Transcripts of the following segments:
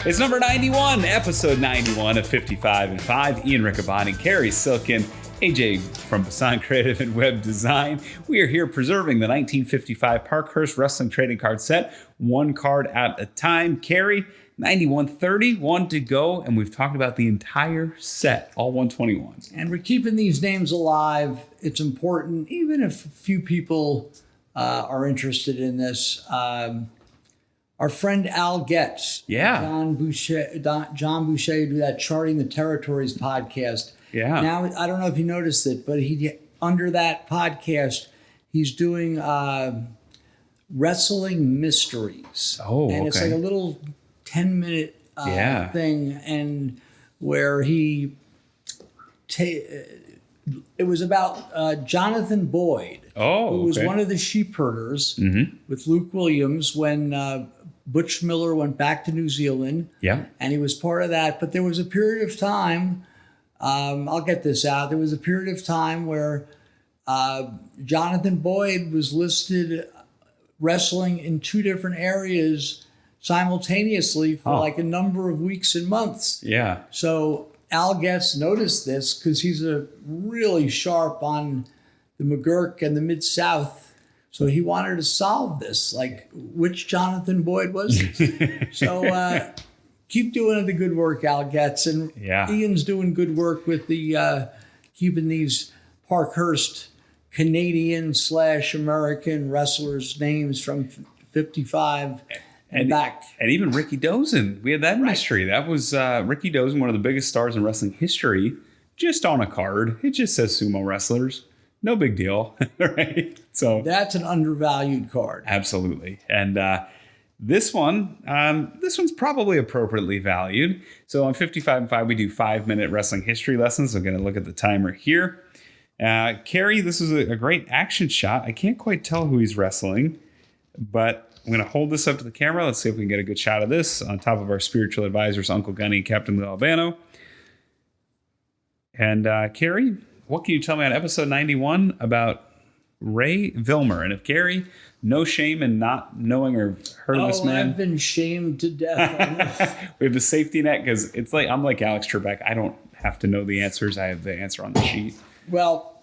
It's number 91, episode 91 of 55 and 5. Ian Riccaboni, Cary Silkin, AJ from Bisson Creative and Web Design. We are here preserving the 1955 Parkhurst Wrestling trading card set, one card at a time. Cary, 9131 to go, and we've talked about the entire set, all 121s. And we're keeping these names alive. It's important, even if a few people are interested in this. Our friend Al Getz, John Boucher, do that Charting the Territories podcast. Yeah. Now, I don't know if you noticed it, but under that podcast, he's doing wrestling mysteries. Oh, and it's like a little 10-minute thing, and where it was about Jonathan Boyd, who was one of the sheep herders with Luke Williams when Butch Miller went back to New Zealand. Yeah. And he was part of that. But there was a period of time, I'll get this out, there was a period of time where Jonathan Boyd was listed wrestling in two different areas simultaneously for like a number of weeks and months. Yeah. So Al Getz noticed this because he's a really sharp on the McGurk and the Mid-South. So he wanted to solve this, like which Jonathan Boyd was this? So keep doing the good work, Al Getz. And Ian's doing good work with the keeping these Parkhurst Canadian/American wrestlers' names from 55 and back. And even Ricky Dozen. We had that mystery. That was Ricky Dozen, one of the biggest stars in wrestling history, just on a card. It just says sumo wrestlers. No big deal, right? So that's an undervalued card. Absolutely. And this one's probably appropriately valued. So on 55 and 5, we do 5-minute wrestling history lessons. I'm going to look at the timer here. Cary, this is a great action shot. I can't quite tell who he's wrestling, but I'm going to hold this up to the camera. Let's see if we can get a good shot of this on top of our spiritual advisors, Uncle Gunny and Captain Lou Albano. And Cary, what can you tell me on episode 91 about Ray Villmer? And if Cary, no shame in not knowing or heard of this man. I've been shamed to death on this. We have the safety net because it's like I'm like Alex Trebek. I don't have to know the answers. I have the answer on the sheet. Well,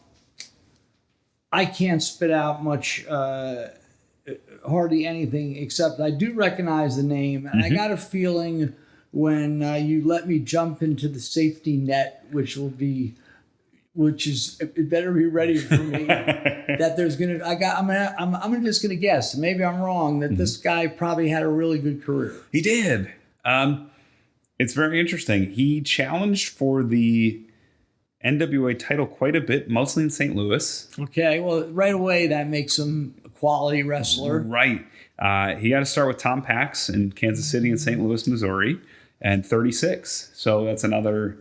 I can't spit out much, hardly anything, except I do recognize the name. And I got a feeling when you let me jump into the safety net, it better be ready for me. That there's I'm just gonna guess. Maybe I'm wrong. That this guy probably had a really good career. He did. It's very interesting. He challenged for the NWA title quite a bit, mostly in St. Louis. Okay, well, right away that makes him a quality wrestler. Right. He got to start with Tom Pax in Kansas City and St. Louis, Missouri, and 36. So that's another.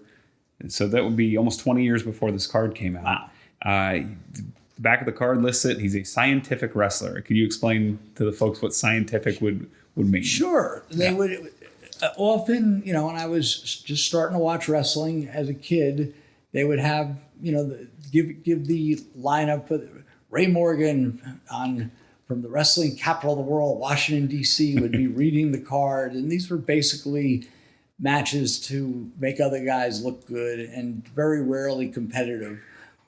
So that would be almost 20 years before this card came out. The back of the card lists it. He's a scientific wrestler. Can you explain to the folks what scientific would mean? Sure. They would often, when I was just starting to watch wrestling as a kid, they would have, give the lineup of Ray Morgan from the wrestling capital of the world, Washington, D.C., would be reading the card. And these were basically matches to make other guys look good and very rarely competitive.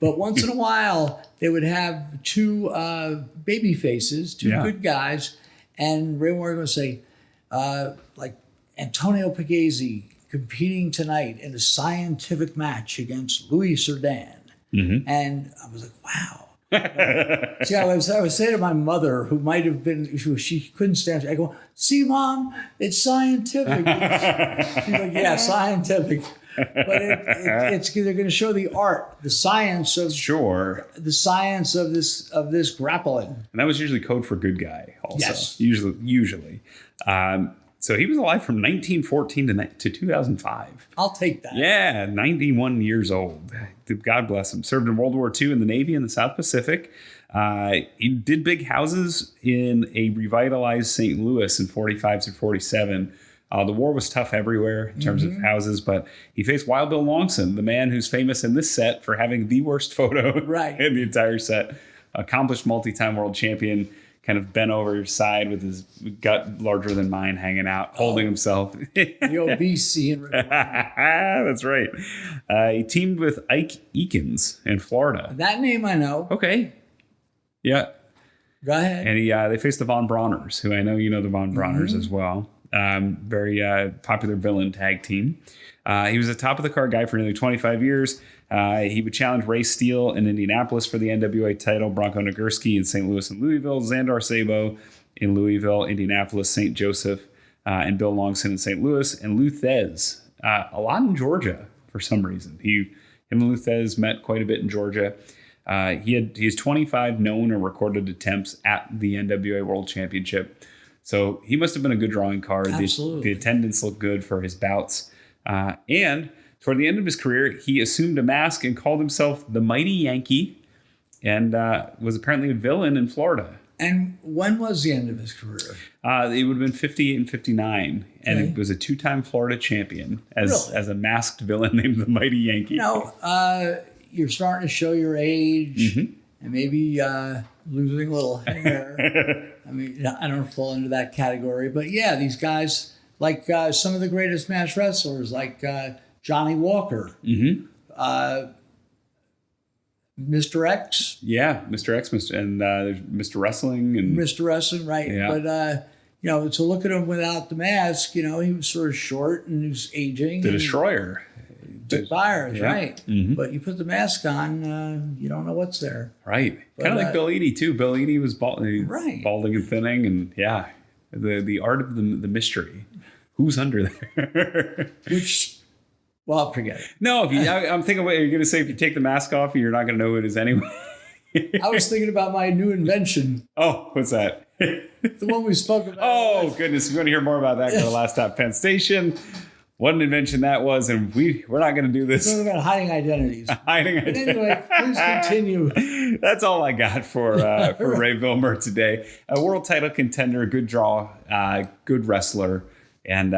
But once in a while, they would have two baby faces, two good guys, and Ray Morgan would say, like Antonio Pagazzi competing tonight in a scientific match against Louis Cerdan. And I was like, wow. See, I would say to my mother, who might have been, she couldn't stand it. I go, see, Mom, it's scientific. She's like, yeah, scientific. But it's they're going to show the art, the science of the science of this grappling. And that was usually code for good guy. Also, yes, usually. So he was alive from 1914 to 2005. I'll take that. Yeah, 91 years old. God bless him. Served in World War II in the Navy in the South Pacific. He did big houses in a revitalized St. Louis in 45 to 47. The war was tough everywhere in terms of houses, but he faced Wild Bill Longson, the man who's famous in this set for having the worst photo in the entire set. Accomplished multi-time world champion. kind of bent over his side with his gut larger than mine hanging out, holding himself. The obese scene. That's right. He teamed with Ike Eakins in Florida. That name I know. Okay. Yeah. Go ahead. And they faced the Von Brauners, who I know you know the Von Brauners as well. Very popular villain tag team. He was a top of the card guy for nearly 25 years. He would challenge Ray Steele in Indianapolis for the NWA title, Bronco Nagurski in St. Louis and Louisville, Xandar Sabo in Louisville, Indianapolis, St. Joseph, and Bill Longson in St. Louis, and Lou Thez, a lot in Georgia for some reason. Him and Lou Thez met quite a bit in Georgia. He has 25 known or recorded attempts at the NWA World Championship. So he must have been a good drawing card. Absolutely. The attendance looked good for his bouts. And toward the end of his career, he assumed a mask and called himself the Mighty Yankee and was apparently a villain in Florida. And when was the end of his career? It would have been 58 and 59. And Okay. it was a two-time Florida champion as a masked villain named the Mighty Yankee. You're starting to show your age and maybe losing a little hair. I mean, I don't fall into that category. But yeah, these guys, like some of the greatest match wrestlers, like Johnny Walker, Mr. X. Yeah, Mr. X, and there's Mr. Wrestling. And Mr. Wrestling, right. Yeah. But, to look at him without the mask, he was sort of short and he was aging. The Destroyer. Dick Byers, Yeah. right. But you put the mask on, you don't know what's there. Right. Kind of like Bill Eadie, too. Bill Eadie was balding and thinning. And yeah, the art of the mystery. Who's under there? Well, forget it. No, I'm thinking what you're going to say. If you take the mask off, you're not going to know who it is anyway. I was thinking about my new invention. Oh, what's that? The one we spoke about. Oh, goodness. If you want to hear more about that, go to Last Stop Penn Station. What an invention that was. And we're not going to do this. Talking about hiding identities. Hiding But identities. anyway, please continue. That's all I got for Ray Villmer today. A world title contender, good draw, good wrestler. And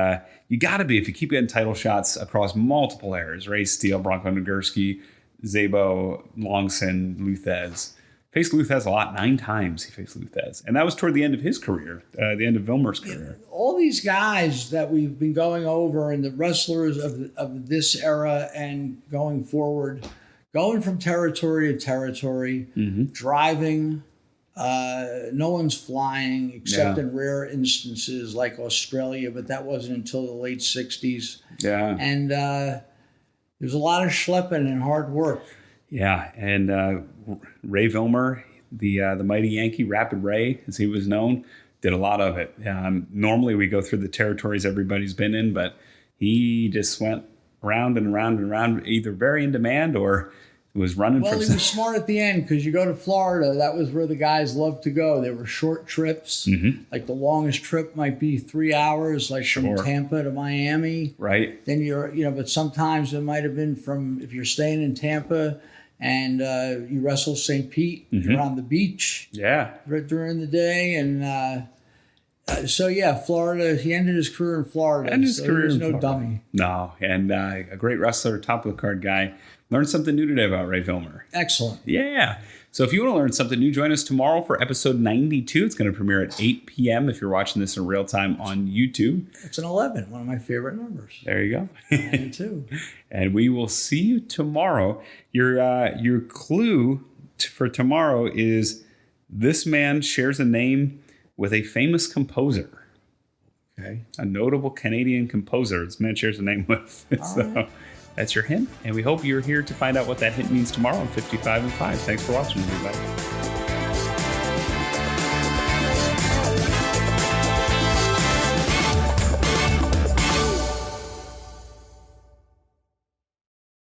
you got to be, if you keep getting title shots across multiple eras, Ray Steele, Bronco Nagurski, Zabo, Longson, Lou Thez. Faced Lou Thez a lot, 9 times he faced Lou Thez. And that was toward the end of his career, the end of Villmer's career. All these guys that we've been going over and the wrestlers of this era and going forward, going from territory to territory, driving, no one's flying except in rare instances like Australia, but that wasn't until the late 60s. Yeah. And there's a lot of schlepping and hard work. Yeah, and Ray Villmer, the Mighty Yankee, Rapid Ray, as he was known, did a lot of it. Normally we go through the territories everybody's been in, but he just went around and around and around, either very in demand or was running Well, he was smart at the end because you go to Florida, that was where the guys loved to go. They were short trips. Like the longest trip might be 3 hours, like from Tampa to Miami. Right. Then but sometimes it might have been from, if you're staying in Tampa and you wrestle St. Pete, you're on the beach right during the day. And Florida, he ended his career in Florida. He was no dummy. No, and a great wrestler, top of the card guy. Learned something new today about Ray Villmer. Excellent. Yeah. So if you want to learn something new, join us tomorrow for episode 92. It's going to premiere at 8 p.m. if you're watching this in real time on YouTube. It's an 11, one of my favorite numbers. There you go. 92. And we will see you tomorrow. Your clue for tomorrow is this man shares a name with a famous composer. Okay. A notable Canadian composer this man shares a name with. Right. That's your hint. And we hope you're here to find out what that hint means tomorrow on 55 and 5. Thanks for watching, everybody.